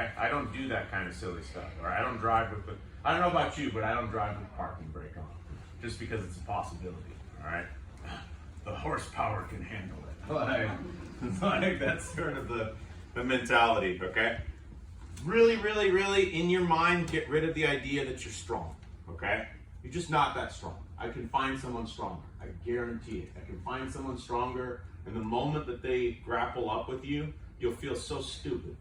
okay? I don't do that kind of silly stuff, or I don't drive with the, I don't know about you, but I don't drive with the parking brake on, just because it's a possibility, all right? The horsepower can handle it. Like that's sort of the mentality, okay? Really, really, really, in your mind, get rid of the idea that you're strong, okay? You're just not that strong. I can find someone stronger. I guarantee it. I can find someone stronger, and the moment that they grapple up with you, you'll feel so stupid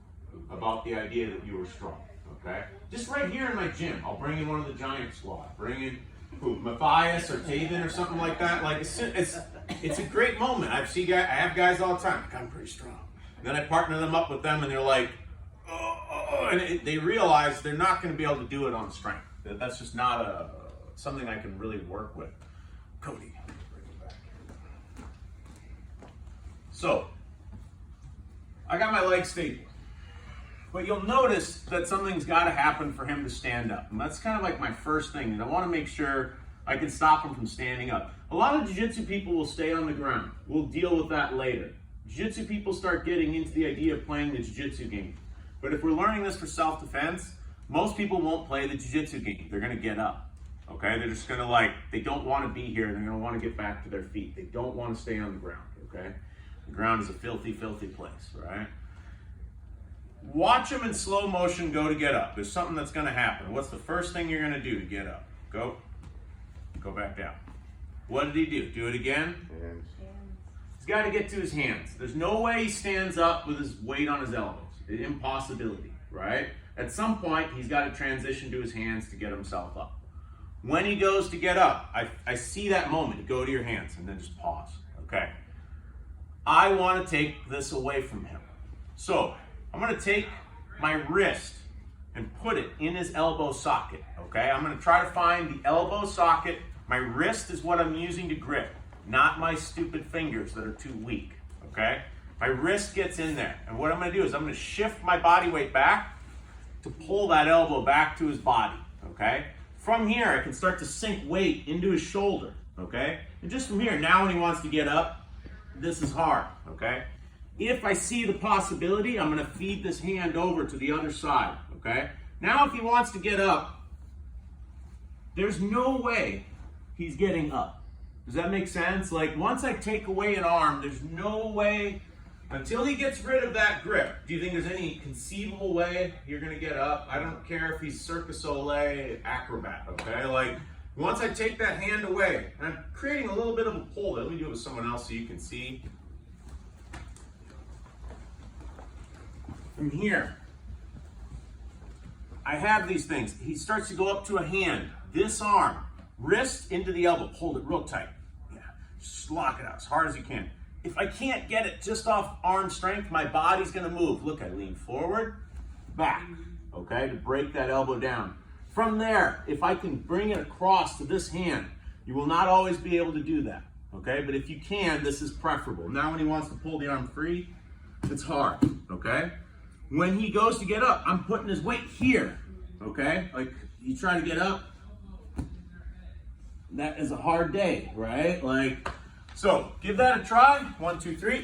about the idea that you were strong, okay? Just right here in my gym, I'll bring in one of the giant squad. Bring in who, Matthias or Taven or something like that. Like it's a great moment. I have guys all the time. Like, I'm pretty strong. And then I partner them up with them, and they're like, and they realize they're not going to be able to do it on strength. That's just not something I can really work with. Cody, bring him back here. So, I got my legs stable. But you'll notice that something's got to happen for him to stand up. And that's kind of like my first thing. And I want to make sure I can stop him from standing up. A lot of jiu-jitsu people will stay on the ground. We'll deal with that later. Jiu-jitsu people start getting into the idea of playing the jiu-jitsu game. But if we're learning this for self-defense, most people won't play the jiu-jitsu game. They're going to get up. Okay? They're just going to they don't want to be here. They're going to want to get back to their feet. They don't want to stay on the ground. Okay? The ground is a filthy, filthy place, right? Watch him in slow motion go to get up. There's something that's going to happen. What's the first thing you're going to do to get up? Go back down. What did he do? Do it again? Hands. He's got to get to his hands. There's no way he stands up with his weight on his elbows. An impossibility, right? At some point, he's got to transition to his hands to get himself up. When he goes to get up, I see that moment. Go to your hands and then just pause. Okay. I want to take this away from him. So, I'm going to take my wrist and put it in his elbow socket, okay? I'm going to try to find the elbow socket. My wrist is what I'm using to grip, not my stupid fingers that are too weak, okay? My wrist gets in there, and what I'm going to do is I'm going to shift my body weight back to pull that elbow back to his body, okay? From here, I can start to sink weight into his shoulder, okay? And just from here, now when he wants to get up, this is hard, okay? If I see the possibility, I'm going to feed this hand over to the other side, okay? Now if he wants to get up, there's no way he's getting up. Does that make sense? Like, once I take away an arm, there's no way, until he gets rid of that grip, do you think there's any conceivable way you're going to get up? I don't care if he's Cirque du Soleil acrobat, okay? Like, once I take that hand away, and I'm creating a little bit of a pull there. Let me do it with someone else so you can see. From here, I have these things. He starts to go up to a hand. This arm, wrist into the elbow. Hold it real tight. Yeah, just lock it out as hard as you can. If I can't get it just off arm strength, my body's going to move. Look, I lean forward, back, okay, to break that elbow down. From there, if I can bring it across to this hand, you will not always be able to do that, okay? But if you can, this is preferable. Now when he wants to pull the arm free, it's hard, okay? When he goes to get up, I'm putting his weight here, okay? Like, you try to get up, that is a hard day, right? Like, so give that a try. 1, 2, 3.